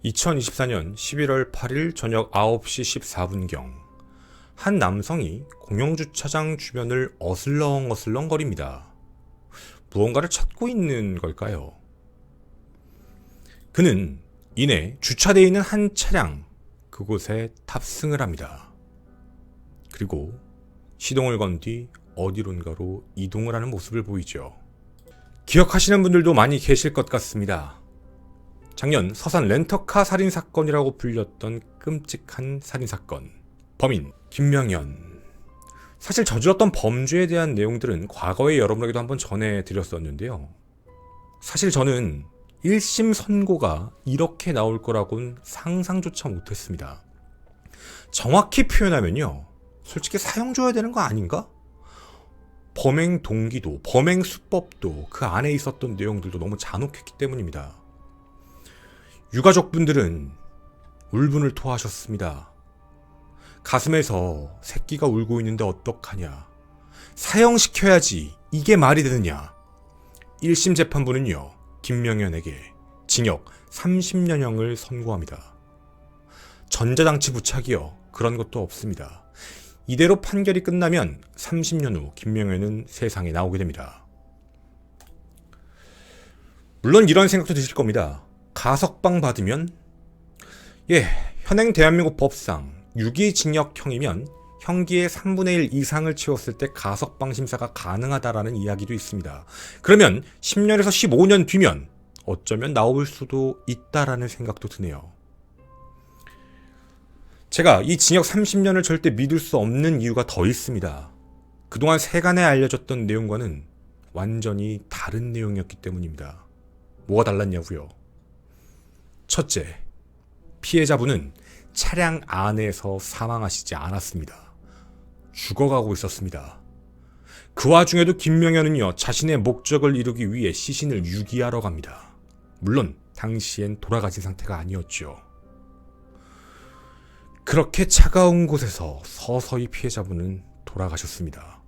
2024년 11월 8일 저녁 9시 14분경 한 남성이 공영주차장 주변을 어슬렁어슬렁거립니다. 무언가를 찾고 있는 걸까요? 그는 이내 주차되어 있는 한 차량 그곳에 탑승을 합니다. 그리고 시동을 건 뒤 어디론가로 이동을 하는 모습을 보이죠. 기억하시는 분들도 많이 계실 것 같습니다. 작년 서산 렌터카 살인사건이라고 불렸던 끔찍한 살인사건. 범인 김명현. 사실 저질렀던 범죄에 대한 내용들은 과거에 여러분에게도 한번 전해드렸었는데요. 사실 저는 1심 선고가 이렇게 나올 거라고는 상상조차 못했습니다. 정확히 표현하면요, 솔직히 사형 줘야 되는 거 아닌가? 범행 동기도, 범행 수법도, 그 안에 있었던 내용들도 너무 잔혹했기 때문입니다. 유가족분들은 울분을 토하셨습니다. 가슴에서 새끼가 울고 있는데 어떡하냐. 사형시켜야지. 이게 말이 되느냐. 1심 재판부는요, 김명현에게 징역 30년형을 선고합니다. 전자장치 부착이요, 그런 것도 없습니다. 이대로 판결이 끝나면 30년 후 김명현은 세상에 나오게 됩니다. 물론 이런 생각도 드실 겁니다. 가석방 받으면 현행 대한민국 법상 유기징역형이면 형기의 3분의 1 이상을 채웠을 때 가석방 심사가 가능하다라는 이야기도 있습니다. 그러면 10년에서 15년 뒤면 어쩌면 나올 수도 있다라는 생각도 드네요. 제가 이 징역 30년을 절대 믿을 수 없는 이유가 더 있습니다. 그동안 세간에 알려졌던 내용과는 완전히 다른 내용이었기 때문입니다. 뭐가 달랐냐고요? 첫째, 피해자분은 차량 안에서 사망하시지 않았습니다. 죽어가고 있었습니다. 그 와중에도 김명현은요, 자신의 목적을 이루기 위해 시신을 유기하러 갑니다. 물론 당시엔 돌아가신 상태가 아니었죠. 그렇게 차가운 곳에서 서서히 피해자분은 돌아가셨습니다.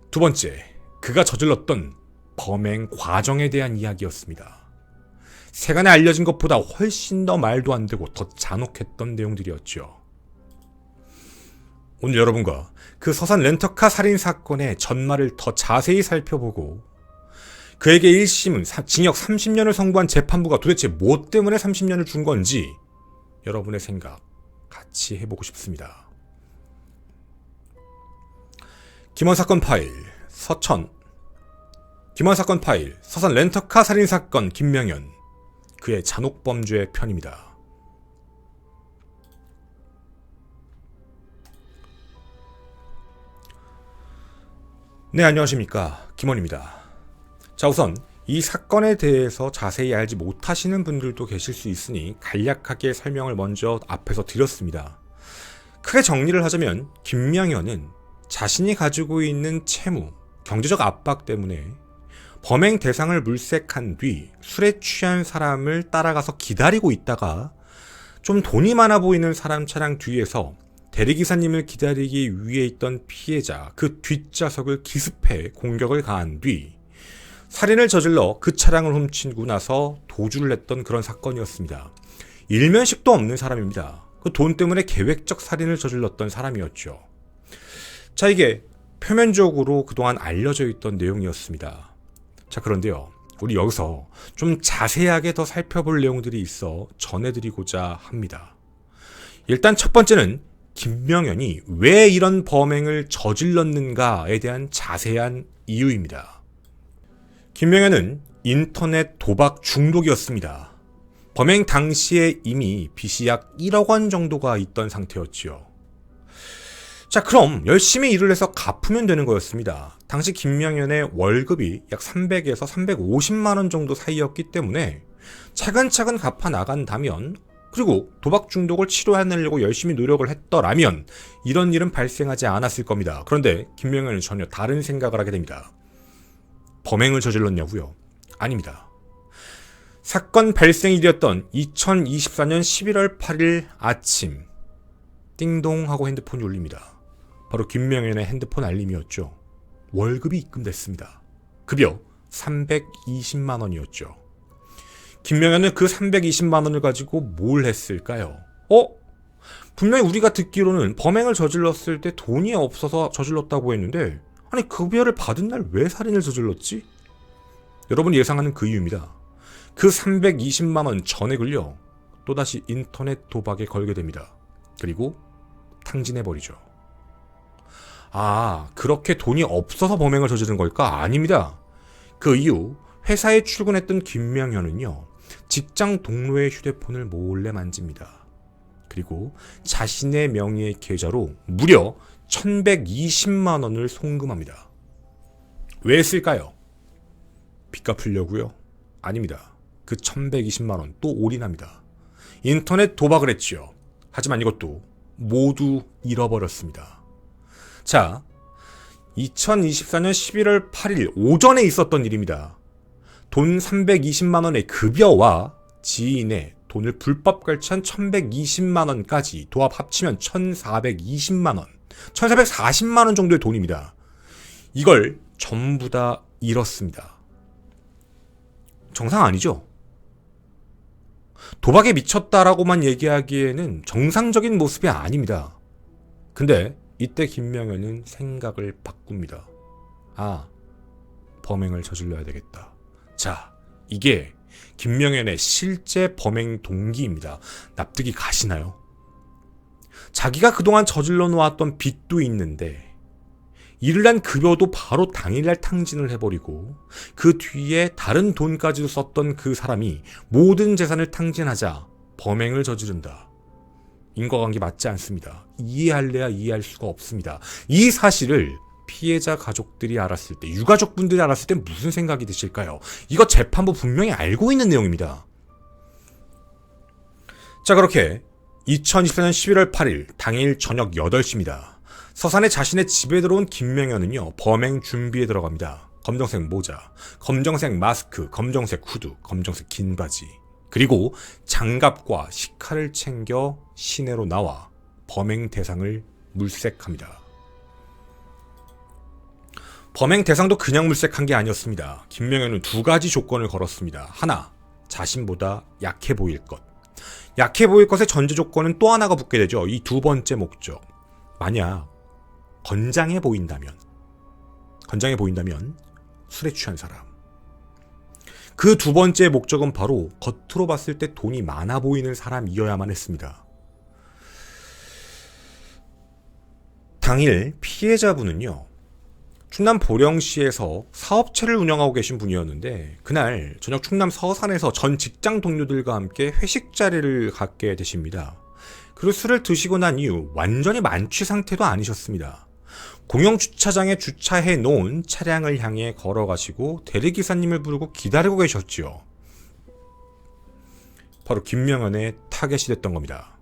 두 번째, 그가 저질렀던 범행 과정에 대한 이야기였습니다. 세간에 알려진 것보다 훨씬 더 말도 안 되고 더 잔혹했던 내용들이었죠. 오늘 여러분과 그 서산 렌터카 살인사건의 전말을 더 자세히 살펴보고 그에게 1심은 징역 30년을 선고한 재판부가 도대체 뭐 때문에 30년을 준 건지 여러분의 생각 같이 해보고 싶습니다. 김원사건 파일 김원사건 파일 서산 렌터카 살인사건 김명현, 그의 잔혹범죄의 편입니다. 네, 안녕하십니까, 김원입니다. 자, 우선 이 사건에 대해서 자세히 알지 못하시는 분들도 계실 수 있으니 간략하게 설명을 먼저 앞에서 드렸습니다. 크게 정리를 하자면 김명현은 자신이 가지고 있는 채무, 경제적 압박 때문에 범행 대상을 물색한 뒤 술에 취한 사람을 따라가서 기다리고 있다가 좀 돈이 많아 보이는 사람 차량 뒤에서 대리기사님을 기다리기 위해 있던 피해자 그 뒷좌석을 기습해 공격을 가한 뒤 살인을 저질러 그 차량을 훔치고 나서 도주를 했던 그런 사건이었습니다. 일면식도 없는 사람입니다. 그 돈 때문에 계획적 살인을 저질렀던 사람이었죠. 자, 이게 표면적으로 그동안 알려져 있던 내용이었습니다. 자, 그런데요, 우리 여기서 좀 자세하게 더 살펴볼 내용들이 있어 전해드리고자 합니다. 일단 첫 번째는 김명현이 왜 이런 범행을 저질렀는가에 대한 자세한 이유입니다. 김명현은 인터넷 도박 중독이었습니다. 범행 당시에 이미 빚이 약 1억 원 정도가 있던 상태였지요. 자, 그럼 열심히 일을 해서 갚으면 되는 거였습니다. 당시 김명현의 월급이 약 300에서 350만 원 정도 사이였기 때문에 차근차근 갚아 나간다면, 그리고 도박 중독을 치료해내려고 열심히 노력을 했더라면 이런 일은 발생하지 않았을 겁니다. 그런데 김명현은 전혀 다른 생각을 하게 됩니다. 범행을 저질렀냐고요? 아닙니다. 사건 발생일이었던 2024년 11월 8일 아침, 띵동 하고 핸드폰이 울립니다. 바로 김명현의 핸드폰 알림이었죠. 월급이 입금됐습니다. 급여 320만 원이었죠. 김명현은 그 320만 원을 가지고 뭘 했을까요? 분명히 우리가 듣기로는 범행을 저질렀을 때 돈이 없어서 저질렀다고 했는데, 아니 급여를 받은 날 왜 살인을 저질렀지? 여러분 예상하는 그 이유입니다. 그 320만 원 전액을요, 또다시 인터넷 도박에 걸게 됩니다. 그리고 탕진해버리죠. 그렇게 돈이 없어서 범행을 저지른 걸까? 아닙니다. 그 이후 회사에 출근했던 김명현은요, 직장 동료의 휴대폰을 몰래 만집니다. 그리고 자신의 명의의 계좌로 무려 1120만 원을 송금합니다. 왜 했을까요? 빚 갚으려고요? 아닙니다. 그 1120만 원 또 올인합니다. 인터넷 도박을 했지요. 하지만 이것도 모두 잃어버렸습니다. 자, 2024년 11월 8일 오전에 있었던 일입니다. 돈 320만 원의 급여와 지인의 돈을 불법 결제한 1120만 원까지 도합 합치면 1420만 원, 1440만 원 정도의 돈입니다. 이걸 전부 다 잃었습니다. 정상 아니죠? 도박에 미쳤다라고만 얘기하기에는 정상적인 모습이 아닙니다. 근데 이때 김명현은 생각을 바꿉니다. 범행을 저질러야 되겠다. 자, 이게 김명현의 실제 범행 동기입니다. 납득이 가시나요? 자기가 그동안 저질러 놓았던 빚도 있는데 이를 난 급여도 바로 당일날 탕진을 해버리고 그 뒤에 다른 돈까지도 썼던 그 사람이 모든 재산을 탕진하자 범행을 저지른다. 인과관계 맞지 않습니다. 이해할래야 이해할 수가 없습니다. 이 사실을 피해자 가족들이 알았을 때, 유가족분들이 알았을 때 무슨 생각이 드실까요? 이거 재판부 분명히 알고 있는 내용입니다. 자, 그렇게 2024년 11월 8일 당일 저녁 8시입니다. 서산에 자신의 집에 들어온 김명현은요, 범행 준비에 들어갑니다. 검정색 모자, 검정색 마스크, 검정색 후드, 검정색 긴 바지, 그리고 장갑과 식칼을 챙겨 시내로 나와 범행 대상을 물색합니다. 범행 대상도 그냥 물색한 게 아니었습니다. 김명현은 두 가지 조건을 걸었습니다. 하나, 자신보다 약해 보일 것. 약해 보일 것의 전제 조건은 또 하나가 붙게 되죠. 이 두 번째 목적. 만약 건장해 보인다면 술에 취한 사람. 그 두 번째 목적은 바로 겉으로 봤을 때 돈이 많아 보이는 사람이어야만 했습니다. 당일 피해자분은요, 충남 보령시에서 사업체를 운영하고 계신 분이었는데 그날 저녁 충남 서산에서 전 직장 동료들과 함께 회식 자리를 갖게 되십니다. 그리고 술을 드시고 난 이후 완전히 만취 상태도 아니셨습니다. 공영 주차장에 주차해 놓은 차량을 향해 걸어가시고 대리기사님을 부르고 기다리고 계셨지요. 바로 김명현의 타겟이 됐던 겁니다.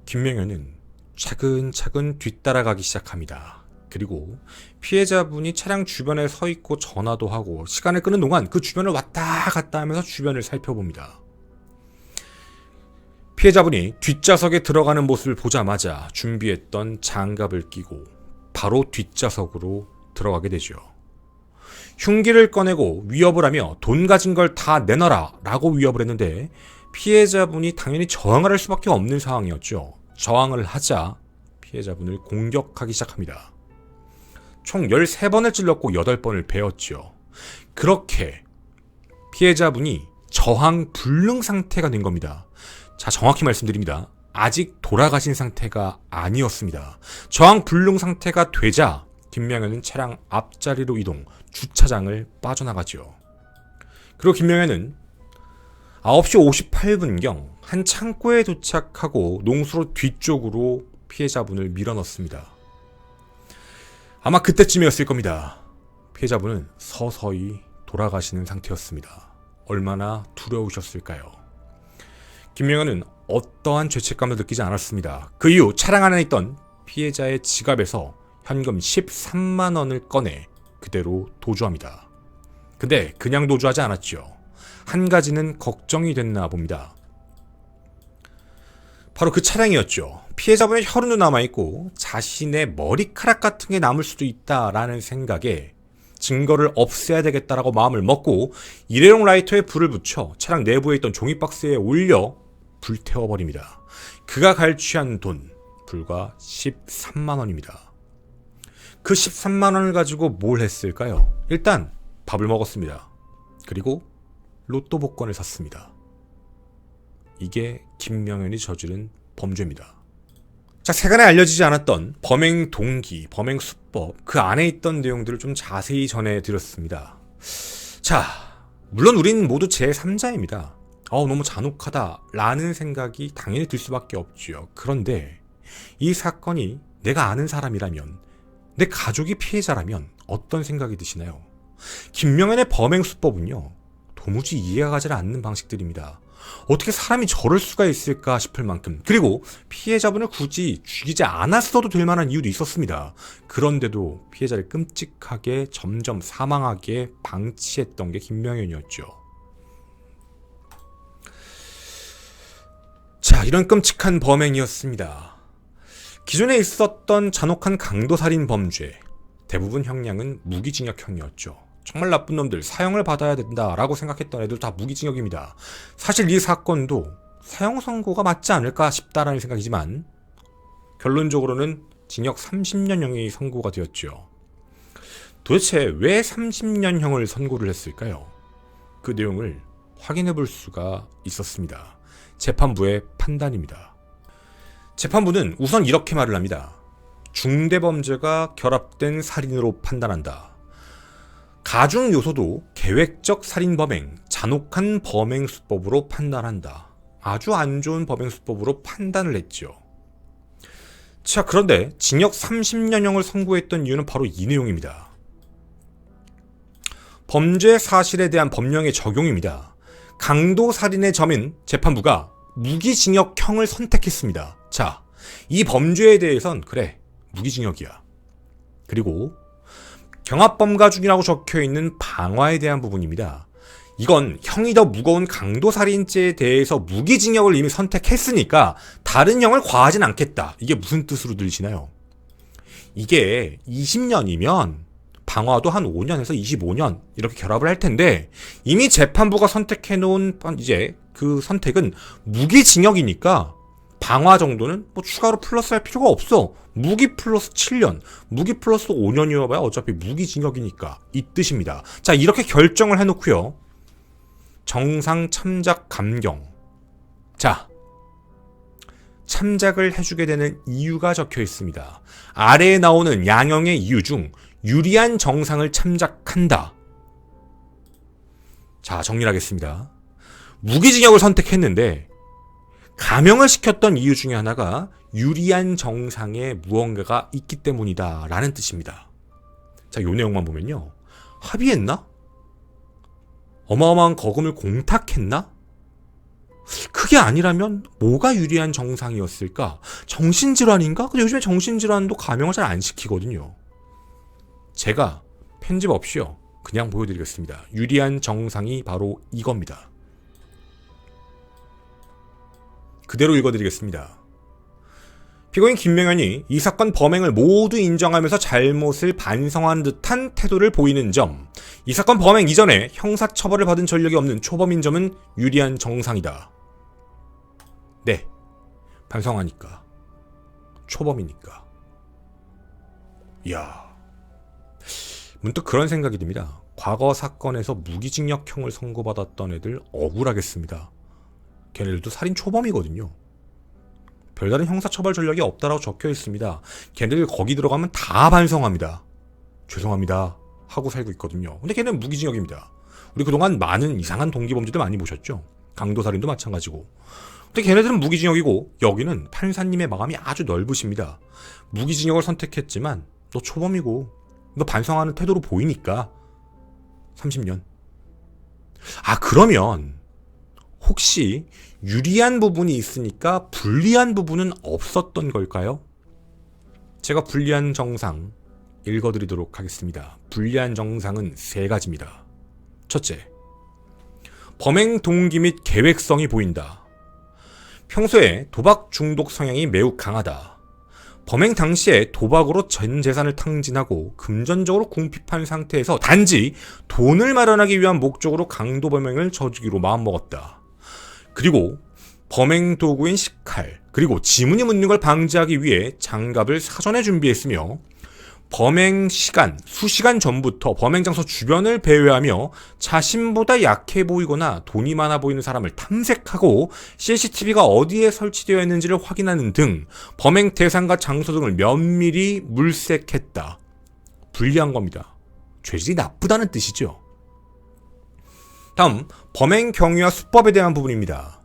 김명현은 차근차근 뒤따라가기 시작합니다. 그리고 피해자분이 차량 주변에 서 있고 전화도 하고 시간을 끄는 동안 그 주변을 왔다 갔다 하면서 주변을 살펴봅니다. 피해자분이 뒷좌석에 들어가는 모습을 보자마자 준비했던 장갑을 끼고 바로 뒷좌석으로 들어가게 되죠. 흉기를 꺼내고 위협을 하며 돈 가진 걸 다 내놔라 라고 위협을 했는데 피해자분이 당연히 저항을 할 수밖에 없는 상황이었죠. 저항을 하자 피해자분을 공격하기 시작합니다. 총 13번을 찔렀고 8번을 베었죠. 그렇게 피해자분이 저항 불능 상태가 된 겁니다. 자, 정확히 말씀드립니다. 아직 돌아가신 상태가 아니었습니다. 저항 불능 상태가 되자 김명현은 차량 앞자리로 이동, 주차장을 빠져나가죠. 그리고 김명현은 9시 58분경 한 창고에 도착하고 농수로 뒤쪽으로 피해자분을 밀어넣습니다. 아마 그때쯤이었을 겁니다. 피해자분은 서서히 돌아가시는 상태였습니다. 얼마나 두려우셨을까요? 김명현은 어떠한 죄책감도 느끼지 않았습니다. 그 이후 차량 안에 있던 피해자의 지갑에서 현금 13만 원을 꺼내 그대로 도주합니다. 근데 그냥 도주하지 않았죠. 한 가지는 걱정이 됐나 봅니다. 바로 그 차량이었죠. 피해자분의 혈흔도 남아있고 자신의 머리카락 같은 게 남을 수도 있다라는 생각에 증거를 없애야 되겠다라고 마음을 먹고 일회용 라이터에 불을 붙여 차량 내부에 있던 종이박스에 올려 불태워버립니다. 그가 갈취한 돈 불과 13만 원입니다. 그 13만 원을 가지고 뭘 했을까요? 일단 밥을 먹었습니다. 그리고 로또 복권을 샀습니다. 이게 김명현이 저지른 범죄입니다. 자, 세간에 알려지지 않았던 범행 동기, 범행 수법, 그 안에 있던 내용들을 좀 자세히 전해드렸습니다. 자, 물론 우린 모두 제3자입니다. 너무 잔혹하다 라는 생각이 당연히 들 수밖에 없죠. 그런데 이 사건이 내가 아는 사람이라면, 내 가족이 피해자라면 어떤 생각이 드시나요? 김명현의 범행 수법은요, 도무지 이해가 가지 않는 방식들입니다. 어떻게 사람이 저럴 수가 있을까 싶을 만큼, 그리고 피해자분을 굳이 죽이지 않았어도 될 만한 이유도 있었습니다. 그런데도 피해자를 끔찍하게 점점 사망하게 방치했던 게 김명현이었죠. 자, 이런 끔찍한 범행이었습니다. 기존에 있었던 잔혹한 강도살인 범죄, 대부분 형량은 무기징역형이었죠. 정말 나쁜 놈들, 사형을 받아야 된다라고 생각했던 애들 다 무기징역입니다. 사실 이 사건도 사형 선고가 맞지 않을까 싶다라는 생각이지만 결론적으로는 징역 30년형이 선고가 되었죠. 도대체 왜 30년형을 선고를 했을까요? 그 내용을 확인해 볼 수가 있었습니다. 재판부의 판단입니다. 재판부는 우선 이렇게 말을 합니다. 중대범죄가 결합된 살인으로 판단한다. 가중 요소도 계획적 살인범행, 잔혹한 범행 수법으로 판단한다. 아주 안 좋은 범행 수법으로 판단을 했죠. 자, 그런데 징역 30년형을 선고했던 이유는 바로 이 내용입니다. 범죄 사실에 대한 법령의 적용입니다. 강도살인의 점인 재판부가 무기징역형을 선택했습니다. 자, 이 범죄에 대해선 그래, 무기징역이야. 그리고 경합범가중이라고 적혀있는 방화에 대한 부분입니다. 이건 형이 더 무거운 강도살인죄에 대해서 무기징역을 이미 선택했으니까 다른 형을 과하진 않겠다. 이게 무슨 뜻으로 들리시나요? 이게 20년이면 방화도 한 5년에서 25년 이렇게 결합을 할 텐데, 이미 재판부가 선택해놓은 이제 그 선택은 무기징역이니까 방화 정도는 뭐 추가로 플러스할 필요가 없어. 무기 플러스 7년, 무기 플러스 5년이어봐야 어차피 무기징역이니까, 이 뜻입니다. 자, 이렇게 결정을 해놓고요, 정상 참작 감경. 자, 참작을 해주게 되는 이유가 적혀 있습니다. 아래에 나오는 양형의 이유 중 유리한 정상을 참작한다. 자, 정리를 하겠습니다. 무기징역을 선택했는데 감형을 시켰던 이유 중에 하나가 유리한 정상에 무언가가 있기 때문이다 라는 뜻입니다. 자, 요 내용만 보면요, 합의했나? 어마어마한 거금을 공탁했나? 그게 아니라면 뭐가 유리한 정상이었을까? 정신질환인가? 근데 요즘에 정신질환도 감형을 잘 안 시키거든요. 제가 편집 없이요, 그냥 보여드리겠습니다. 유리한 정상이 바로 이겁니다. 그대로 읽어드리겠습니다. 피고인 김명현이 이 사건 범행을 모두 인정하면서 잘못을 반성한 듯한 태도를 보이는 점, 이 사건 범행 이전에 형사처벌을 받은 전력이 없는 초범인 점은 유리한 정상이다. 네, 반성하니까, 초범이니까. 이야, 문득 그런 생각이 듭니다. 과거 사건에서 무기징역형을 선고받았던 애들 억울하겠습니다. 걔네들도 살인 초범이거든요. 별다른 형사처벌 전력이 없다라고 적혀 있습니다. 걔네들 거기 들어가면 다 반성합니다. 죄송합니다 하고 살고 있거든요. 근데 걔는 무기징역입니다. 우리 그동안 많은 이상한 동기범죄들 많이 보셨죠? 강도살인도 마찬가지고. 근데 걔네들은 무기징역이고, 여기는 판사님의 마음이 아주 넓으십니다. 무기징역을 선택했지만 너 초범이고 너 반성하는 태도로 보이니까 30년. 아, 그러면 혹시 유리한 부분이 있으니까 불리한 부분은 없었던 걸까요? 제가 불리한 정상 읽어드리도록 하겠습니다. 불리한 정상은 3가지입니다. 첫째, 범행 동기 및 계획성이 보인다. 평소에 도박 중독 성향이 매우 강하다. 범행 당시에 도박으로 전 재산을 탕진하고 금전적으로 궁핍한 상태에서 단지 돈을 마련하기 위한 목적으로 강도 범행을 저지르기로 마음먹었다. 그리고 범행 도구인 식칼, 그리고 지문이 묻는 걸 방지하기 위해 장갑을 사전에 준비했으며 범행 시간, 수시간 전부터 범행 장소 주변을 배회하며 자신보다 약해 보이거나 돈이 많아 보이는 사람을 탐색하고 CCTV가 어디에 설치되어 있는지를 확인하는 등 범행 대상과 장소 등을 면밀히 물색했다. 불리한 겁니다. 죄질이 나쁘다는 뜻이죠. 다음, 범행 경위와 수법에 대한 부분입니다.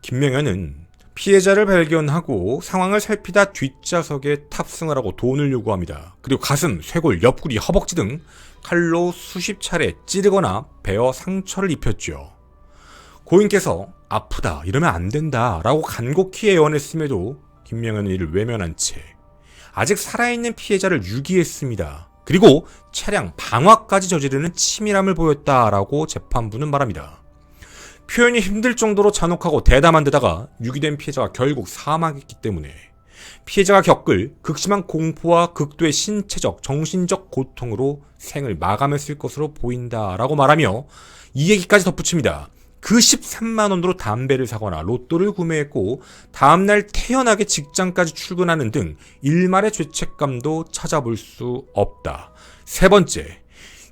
김명현은 피해자를 발견하고 상황을 살피다 뒷좌석에 탑승을 하고 돈을 요구합니다. 그리고 가슴, 쇄골, 옆구리, 허벅지 등 칼로 수십 차례 찌르거나 베어 상처를 입혔죠. 고인께서 아프다, 이러면 안 된다 라고 간곡히 애원했음에도 김명현은 이를 외면한 채 아직 살아있는 피해자를 유기했습니다. 그리고 차량 방화까지 저지르는 치밀함을 보였다라고 재판부는 말합니다. 표현이 힘들 정도로 잔혹하고 대담한 데다가 유기된 피해자가 결국 사망했기 때문에 피해자가 겪을 극심한 공포와 극도의 신체적, 정신적 고통으로 생을 마감했을 것으로 보인다라고 말하며 이 얘기까지 덧붙입니다. 그 13만 원으로 담배를 사거나 로또를 구매했고 다음날 태연하게 직장까지 출근하는 등 일말의 죄책감도 찾아볼 수 없다. 세 번째,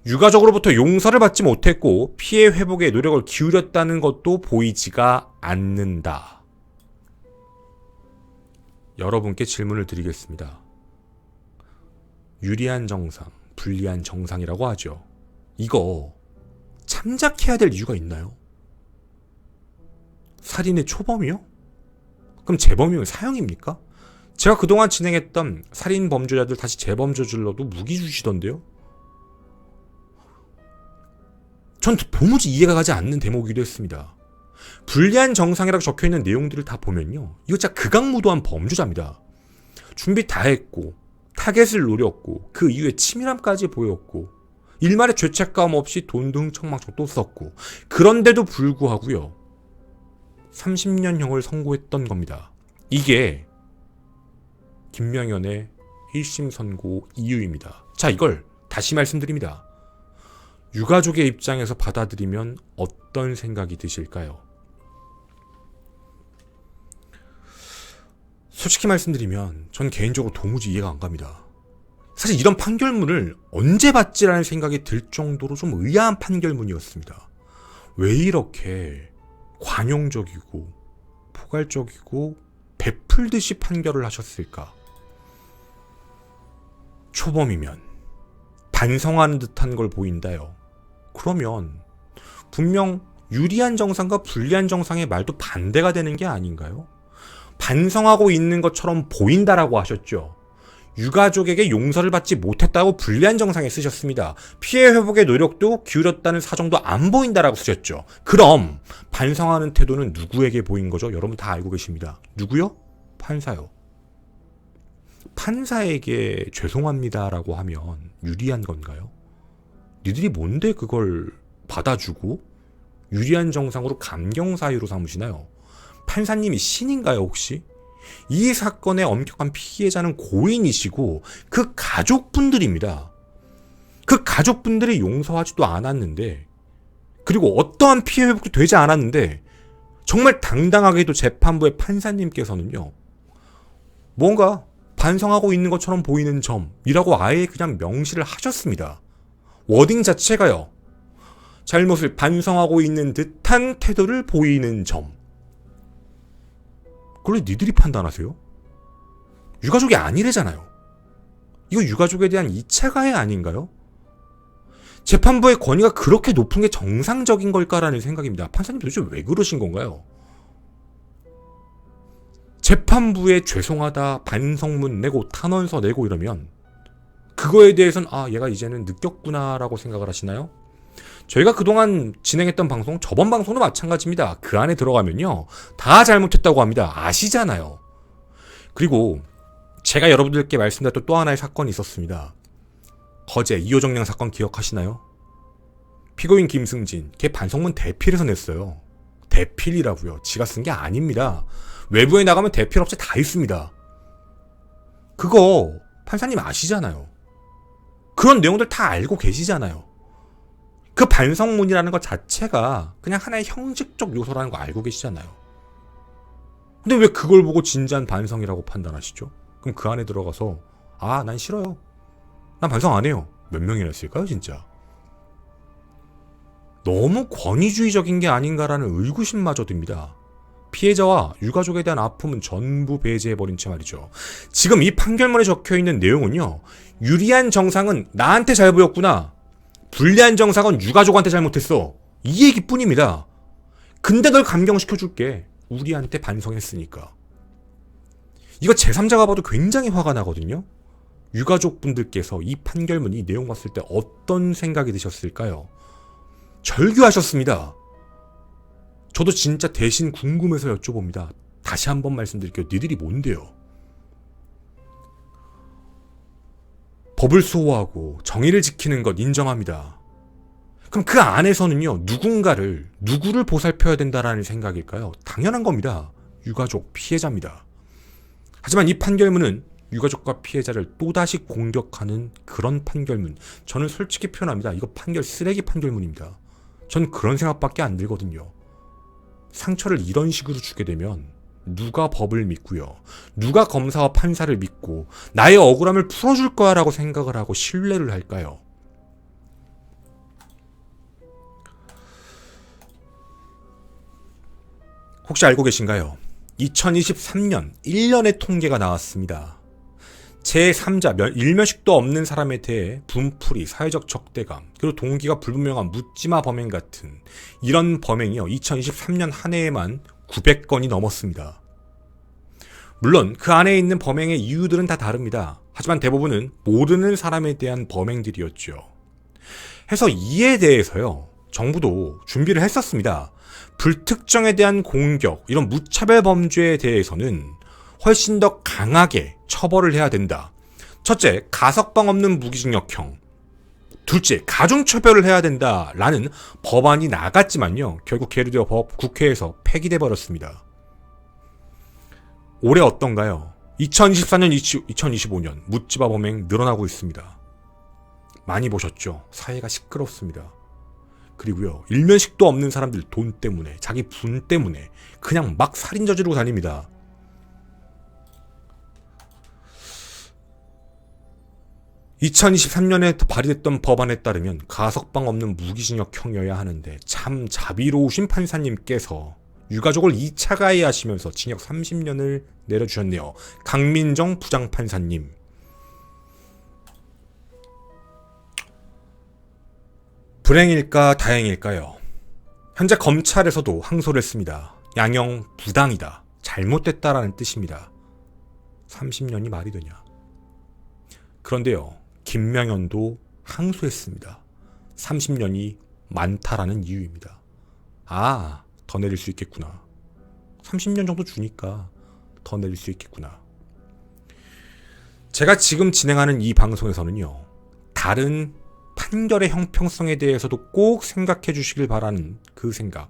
유가족으로부터 용서를 받지 못했고 피해 회복에 노력을 기울였다는 것도 보이지가 않는다. 여러분께 질문을 드리겠습니다. 유리한 정상, 불리한 정상이라고 하죠. 이거 참작해야 될 이유가 있나요? 살인의 초범이요? 그럼 재범이면 사형입니까? 제가 그동안 진행했던 살인 범죄자들 다시 재범 저질러도 무기 주시던데요? 전 도무지 이해가 가지 않는 대목이기도 했습니다. 불리한 정상이라고 적혀있는 내용들을 다 보면요, 이거 진짜 극악무도한 범죄자입니다. 준비 다 했고 타겟을 노렸고 그 이후에 치밀함까지 보였고 일말의 죄책감 없이 돈도 흥청망청 또 썼고 그런데도 불구하고요 30년형을 선고했던 겁니다. 이게 김명현의 1심 선고 이유입니다. 자, 이걸 다시 말씀드립니다. 유가족의 입장에서 받아들이면 어떤 생각이 드실까요? 솔직히 말씀드리면 전 개인적으로 도무지 이해가 안 갑니다. 사실 이런 판결문을 언제 받지라는 생각이 들 정도로 좀 의아한 판결문이었습니다. 왜 이렇게 관용적이고 포괄적이고 베풀듯이 판결을 하셨을까? 초범이면 반성하는 듯한 걸 보인다요. 그러면 분명 유리한 정상과 불리한 정상의 말도 반대가 되는 게 아닌가요? 반성하고 있는 것처럼 보인다라고 하셨죠. 유가족에게 용서를 받지 못했다고 불리한 정상에 쓰셨습니다. 피해 회복의 노력도 기울였다는 사정도 안 보인다라고 쓰셨죠. 그럼 반성하는 태도는 누구에게 보인 거죠? 여러분 다 알고 계십니다. 누구요? 판사요. 판사에게 죄송합니다라고 하면 유리한 건가요? 니들이 뭔데 그걸 받아주고 유리한 정상으로 감경 사유로 삼으시나요? 판사님이 신인가요 혹시? 이 사건의 엄격한 피해자는 고인이시고 그 가족분들입니다. 그 가족분들이 용서하지도 않았는데, 그리고 어떠한 피해 회복도 되지 않았는데 정말 당당하게도 재판부의 판사님께서는요 뭔가 반성하고 있는 것처럼 보이는 점이라고 아예 그냥 명시를 하셨습니다. 워딩 자체가요, 잘못을 반성하고 있는 듯한 태도를 보이는 점. 그걸 왜 니들이 판단하세요? 유가족이 아니래잖아요. 이거 유가족에 대한 2차 가해 아닌가요? 재판부의 권위가 그렇게 높은 게 정상적인 걸까라는 생각입니다. 판사님 도대체 왜 그러신 건가요? 재판부에 죄송하다, 반성문 내고 탄원서 내고 이러면 그거에 대해서는 얘가 이제는 느꼈구나라고 생각을 하시나요? 저희가 그동안 진행했던 방송, 저번 방송도 마찬가지입니다. 그 안에 들어가면요 다 잘못했다고 합니다. 아시잖아요. 그리고 제가 여러분들께 말씀드렸던 또 하나의 사건이 있었습니다. 거제 이호정량 사건 기억하시나요? 피고인 김승진, 걔 반성문 대필해서 냈어요. 대필이라고요. 지가 쓴 게 아닙니다. 외부에 나가면 대필업체 다 있습니다. 그거 판사님 아시잖아요. 그런 내용들 다 알고 계시잖아요. 그 반성문이라는 것 자체가 그냥 하나의 형식적 요소라는 거 알고 계시잖아요. 근데 왜 그걸 보고 진지한 반성이라고 판단하시죠? 그럼 그 안에 들어가서 난 싫어요. 난 반성 안 해요. 몇 명이나 했을까요 진짜? 너무 권위주의적인 게 아닌가라는 의구심마저 듭니다. 피해자와 유가족에 대한 아픔은 전부 배제해버린 채 말이죠. 지금 이 판결문에 적혀있는 내용은요, 유리한 정상은 나한테 잘 보였구나, 불리한 정상은 유가족한테 잘못했어, 이 얘기뿐입니다. 근데 널 감경시켜줄게, 우리한테 반성했으니까. 이거 제3자가 봐도 굉장히 화가 나거든요. 유가족분들께서 이 판결문, 이 내용 봤을 때 어떤 생각이 드셨을까요? 절규하셨습니다. 저도 진짜 대신 궁금해서 여쭤봅니다. 다시 한번 말씀드릴게요. 니들이 뭔데요? 법을 수호하고 정의를 지키는 것 인정합니다. 그럼 그 안에서는요, 누구를 보살펴야 된다라는 생각일까요? 당연한 겁니다. 유가족, 피해자입니다. 하지만 이 판결문은 유가족과 피해자를 또다시 공격하는 그런 판결문. 저는 솔직히 표현합니다. 이거 쓰레기 판결문입니다. 전 그런 생각밖에 안 들거든요. 상처를 이런 식으로 주게 되면 누가 법을 믿고요, 누가 검사와 판사를 믿고 나의 억울함을 풀어줄 거야 라고 생각을 하고 신뢰를 할까요? 혹시 알고 계신가요? 2023년 1년의 통계가 나왔습니다. 제3자, 일면식도 없는 사람에 대해 분풀이, 사회적 적대감, 그리고 동기가 불분명한 묻지마 범행 같은 이런 범행이요, 2023년 한 해에만 900건이 넘었습니다. 물론 그 안에 있는 범행의 이유들은 다 다릅니다. 하지만 대부분은 모르는 사람에 대한 범행들이었죠. 해서 이에 대해서요, 정부도 준비를 했었습니다. 불특정에 대한 공격, 이런 무차별 범죄에 대해서는 훨씬 더 강하게 처벌을 해야 된다. 첫째, 가석방 없는 무기징역형. 둘째, 가중처벌을 해야 된다라는 법안이 나갔지만요, 결국 계류되어 국회에서 폐기돼 버렸습니다. 올해 어떤가요? 2024년, 2025년 묻지마 범행 늘어나고 있습니다. 많이 보셨죠? 사회가 시끄럽습니다. 그리고요, 일면식도 없는 사람들 돈 때문에, 자기 분 때문에 그냥 막 살인 저지르고 다닙니다. (2023년에) 발의됐던 법안에 따르면 가석방 없는 무기징역형이어야 하는데, 참 자비로우신 판사님께서 유가족을 2차 가해하시면서 징역 30년을 내려주셨네요. 강민정 부장판사님. 불행일까 다행일까요? 현재 검찰에서도 항소를 했습니다. 양형 부당이다, 잘못됐다라는 뜻입니다. 30년이 말이 되냐. 그런데요, 김명현도 항소했습니다. 30년이 많다라는 이유입니다. 더 내릴 수 있겠구나. 30년 정도 주니까 더 내릴 수 있겠구나. 제가 지금 진행하는 이 방송에서는요, 다른 판결의 형평성에 대해서도 꼭 생각해 주시길 바라는 그 생각.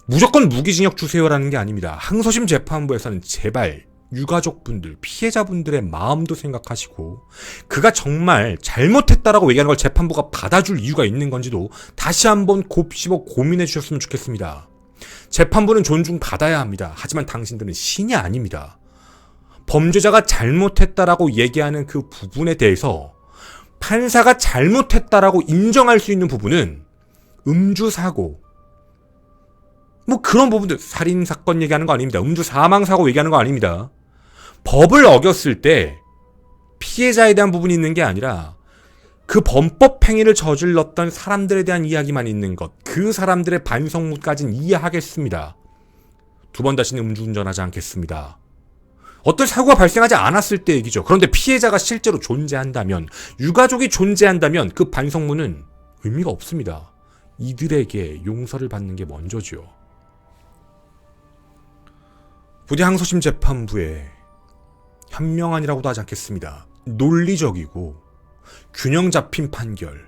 무조건 무기징역 주세요라는 게 아닙니다. 항소심 재판부에서는 제발 유가족분들, 피해자분들의 마음도 생각하시고, 그가 정말 잘못했다라고 얘기하는 걸 재판부가 받아줄 이유가 있는 건지도 다시 한번 곱씹어 고민해 주셨으면 좋겠습니다. 재판부는 존중받아야 합니다. 하지만 당신들은 신이 아닙니다. 범죄자가 잘못했다라고 얘기하는 그 부분에 대해서 판사가 잘못했다라고 인정할 수 있는 부분은 음주사고, 뭐 그런 부분들, 살인사건 얘기하는 거 아닙니다. 음주사망사고 얘기하는 거 아닙니다. 법을 어겼을 때 피해자에 대한 부분이 있는 게 아니라 그 범법 행위를 저질렀던 사람들에 대한 이야기만 있는 것, 그 사람들의 반성문까지는 이해하겠습니다. 두 번 다시는 음주운전하지 않겠습니다. 어떤 사고가 발생하지 않았을 때 얘기죠. 그런데 피해자가 실제로 존재한다면, 유가족이 존재한다면 그 반성문은 의미가 없습니다. 이들에게 용서를 받는 게 먼저죠. 부디 항소심 재판부에 현명한이라고도 하지 않겠습니다. 논리적이고 균형 잡힌 판결,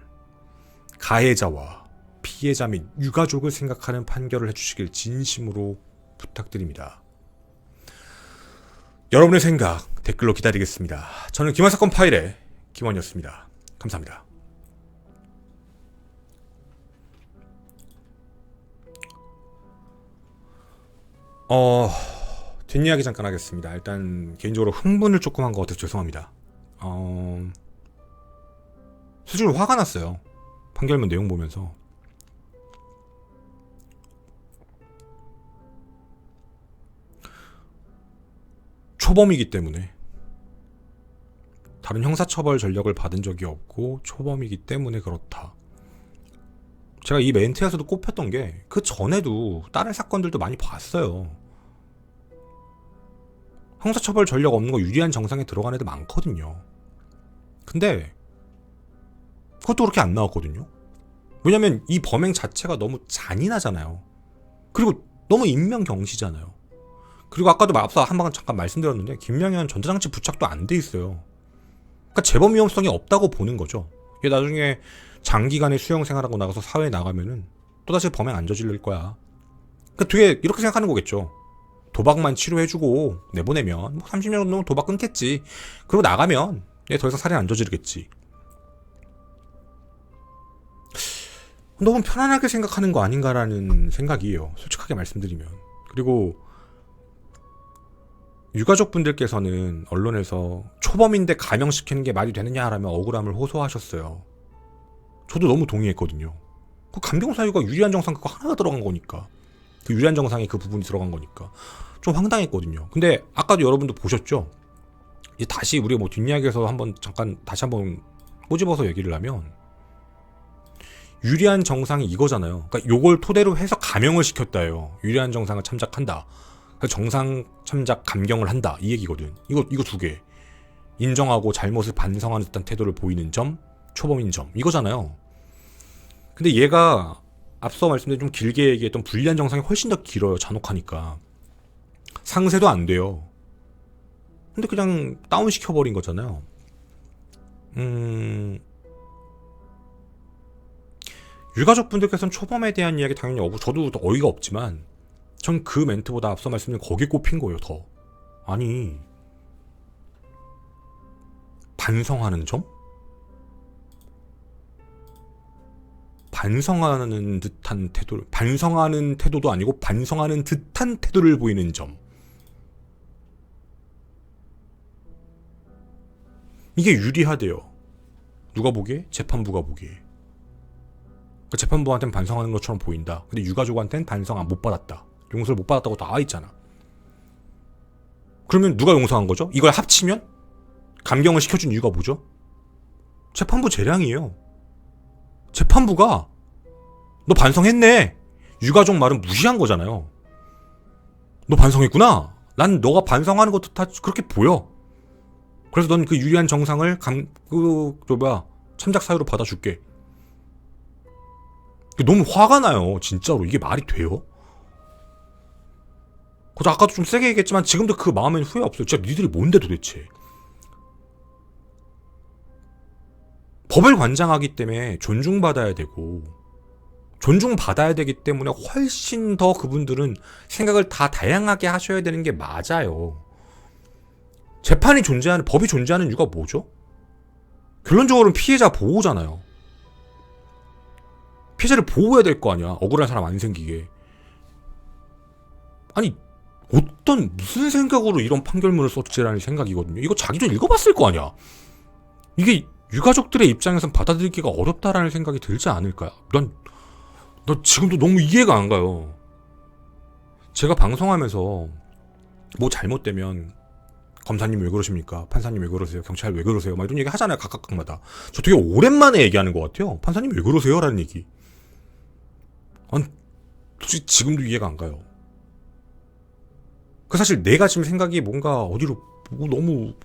가해자와 피해자 및 유가족을 생각하는 판결을 해주시길 진심으로 부탁드립니다. 여러분의 생각 댓글로 기다리겠습니다. 저는 김한 사건 파일의 김원이었습니다. 감사합니다. 뒷이야기 잠깐 하겠습니다. 일단 개인적으로 흥분을 조금 한 것 같아서 죄송합니다. 솔직히 화가 났어요. 판결문 내용 보면서. 초범이기 때문에, 다른 형사처벌 전력을 받은 적이 없고 초범이기 때문에 그렇다. 제가 이 멘트에서도 꼽혔던 게, 그 전에도 다른 사건들도 많이 봤어요. 형사처벌 전력 없는 거 유리한 정상에 들어간 애들 많거든요. 근데 그것도 그렇게 안 나왔거든요. 왜냐면 이 범행 자체가 너무 잔인하잖아요. 그리고 너무 인명경시잖아요. 그리고 아까도 앞서 한번 잠깐 말씀드렸는데, 김명현 전자장치 부착도 안 돼 있어요. 그러니까 재범 위험성이 없다고 보는 거죠. 얘 나중에 장기간의 수영 생활하고 나가서 사회에 나가면은 또다시 범행 안 저지를 거야. 그러니까 되게 이렇게 생각하는 거겠죠. 도박만 치료해주고 내보내면 뭐 30년 정도는 도박 끊겠지. 그리고 나가면 얘 더 이상 살인 안 저지르겠지. 너무 편안하게 생각하는 거 아닌가라는 생각이에요. 솔직하게 말씀드리면. 그리고 유가족분들께서는 언론에서 초범인데 감형시키는 게 말이 되느냐라며 억울함을 호소하셨어요. 저도 너무 동의했거든요. 그 감경 사유가 유리한 정상 그거 하나가 들어간 거니까. 그 유리한 정상에 그 부분이 들어간 거니까 좀 황당했거든요. 근데 아까도 여러분도 보셨죠? 이제 다시 우리가 뭐 뒷이야기에서 한번 잠깐 다시 한번 꼬집어서 얘기를 하면, 유리한 정상이 이거잖아요. 그러니까 요걸 토대로 해서 감형을 시켰다요. 유리한 정상을 참작한다. 정상 참작 감경을 한다. 이 얘기거든. 이거 두 개. 인정하고 잘못을 반성하는 듯한 태도를 보이는 점, 초범인 점. 이거잖아요. 근데 얘가 앞서 말씀드린 좀 길게 얘기했던 불리한 정상이 훨씬 더 길어요. 잔혹하니까. 상세도 안 돼요. 근데 그냥 다운시켜버린 거잖아요. 유가족분들께서는 초범에 대한 이야기 당연히 저도 어이가 없지만, 전 그 멘트보다 앞서 말씀드린 거기에 꼽힌 거예요. 더. 아니, 반성하는 점? 반성하는 듯한 태도를, 반성하는 태도도 아니고 반성하는 듯한 태도를 보이는 점. 이게 유리하대요. 누가 보기에? 재판부가 보기에. 그러니까 재판부한테는 반성하는 것처럼 보인다. 근데 유가족한테는 반성 못 받았다. 용서를 못 받았다고 나와 있잖아. 그러면 누가 용서한 거죠? 이걸 합치면 감경을 시켜준 이유가 뭐죠? 재판부 재량이에요. 재판부가 너 반성했네. 유가족 말은 무시한 거잖아요. 너 반성했구나. 난 너가 반성하는 것도 다 그렇게 보여. 그래서 넌 그 유리한 정상을 참작 사유로 받아줄게. 너무 화가 나요. 진짜로. 이게 말이 돼요? 그래서 아까도 좀 세게 얘기했지만 지금도 그 마음에는 후회 없어요. 진짜 니들이 뭔데 도대체. 법을 관장하기 때문에 존중받아야 되고, 존중받아야 되기 때문에 훨씬 더 그분들은 생각을 다 다양하게 하셔야 되는 게 맞아요. 재판이 존재하는, 법이 존재하는 이유가 뭐죠? 결론적으로는 피해자 보호잖아요. 피해자를 보호해야 될 거 아니야. 억울한 사람 안 생기게. 아니, 무슨 생각으로 이런 판결문을 썼지라는 생각이거든요. 이거 자기도 읽어봤을 거 아니야. 이게 유가족들의 입장에선 받아들이기가 어렵다라는 생각이 들지 않을까요? 나 지금도 너무 이해가 안 가요. 제가 방송하면서 뭐 잘못되면 검사님 왜 그러십니까? 판사님 왜 그러세요? 경찰 왜 그러세요? 막 이런 얘기 하잖아요. 각각마다. 저 되게 오랜만에 얘기하는 것 같아요. 판사님 왜 그러세요? 라는 얘기. 아니, 솔직히 지금도 이해가 안 가요. 그 사실 내가 지금 생각이 뭔가 어디로 너무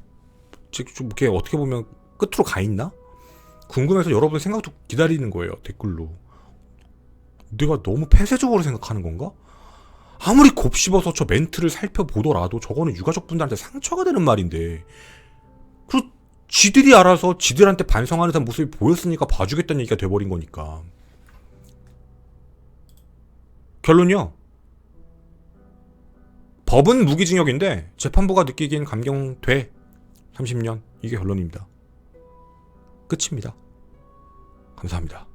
좀 이렇게 어떻게 보면 끝으로 가 있나? 궁금해서 여러분 생각도 기다리는 거예요. 댓글로. 내가 너무 폐쇄적으로 생각하는 건가? 아무리 곱씹어서 저 멘트를 살펴보더라도 저거는 유가족분들한테 상처가 되는 말인데, 그리고 지들이 알아서 지들한테 반성하는 듯한 모습이 보였으니까 봐주겠다는 얘기가 돼버린 거니까. 결론이요. 법은 무기징역인데 재판부가 느끼기엔 감경돼. 30년 이게 결론입니다. 끝입니다. 감사합니다.